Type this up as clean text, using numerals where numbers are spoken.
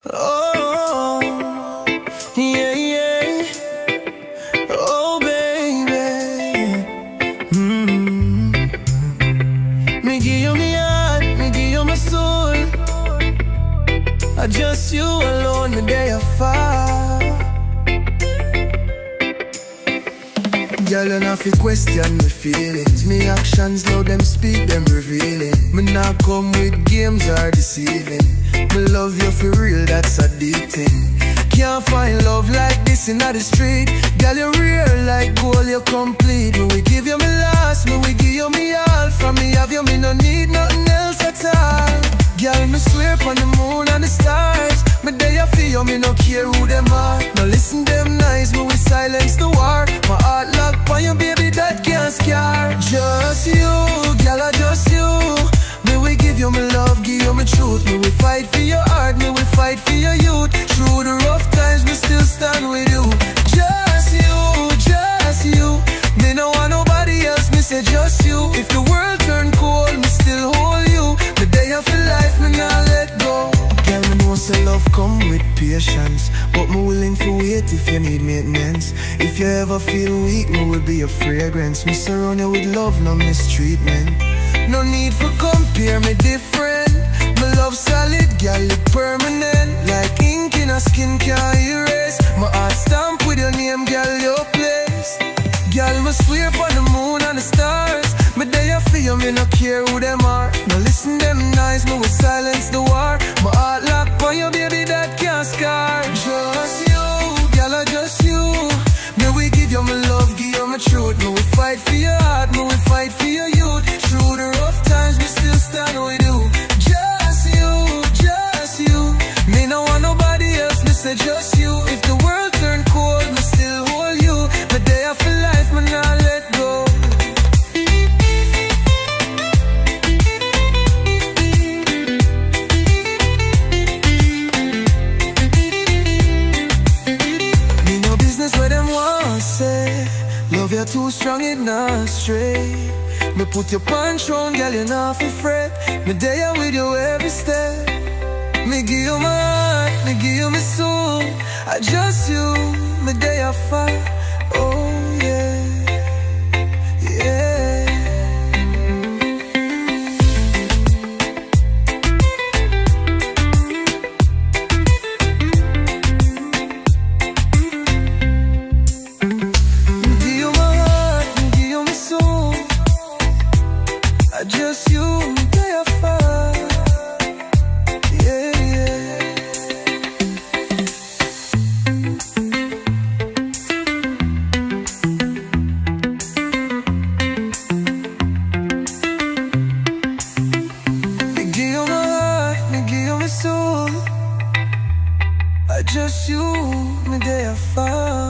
Oh, yeah, yeah. Oh, baby. Me give you me heart, me give you my soul. I just you alone, me day I fall. Girl, you not fi question me feelings. Me actions, now them speak, them revealing. Me not come with games or deceiving. Me love you for real, that's addicting. Can't find love like this in the street. Girl, you real like gold, you complete. Me we give you me last, me we give you me all. From me have you, me no need nothing else at all. Girl, me swear upon the moon and the stars. Me there for you, me no care who them are. Now listen them nice, me we silence the war. My heart locked on you, baby, that can't scare. Just you, girl, I just you. Me we give you me love, give you me truth. Me we fight for your heart, me we fight for your youth. Through the rough times, me still stand with you. Just you, just you. Me no want nobody else, me say just you. If the world turn cold, me still hold you. The day of your life, me not let go. Girl, me know say love come with patience, but me willing to wait if you need maintenance. If you ever feel weak, me will be a fragrance. Me surround you with love, no mistreatment. No need for compare me different. My love solid, girl, it permanent. Like ink in a skin can't erase. My heart stamp with your name, girl, your place. Girl, me swear upon the moon and the stars. Me there for you, me no care who them are. Now listen them nice, me will silence the war. My heart locked on you, baby, that can't scar. Just you, girl, I just you. Me we give you my love, give you my truth. Me we fight for your heart, me we fight for your youth. Through the rough times, me still stand with you. Just you, just you. Me no want nobody else, me say just you. If the world turn cold, me still hold you. The day I feel life, me not let go. Me no business where them want say. Love you too strong, it not straight. Me put your punch on, girl, you not fi fret. Me there with you every step. Me give you my heart, me give you my soul. I just you, me there for. Oh yeah, yeah. Me give you my heart, me give you my soul. I just you, me there for. Yeah, yeah. Me give you my heart, me give you my soul. I just you, me there for.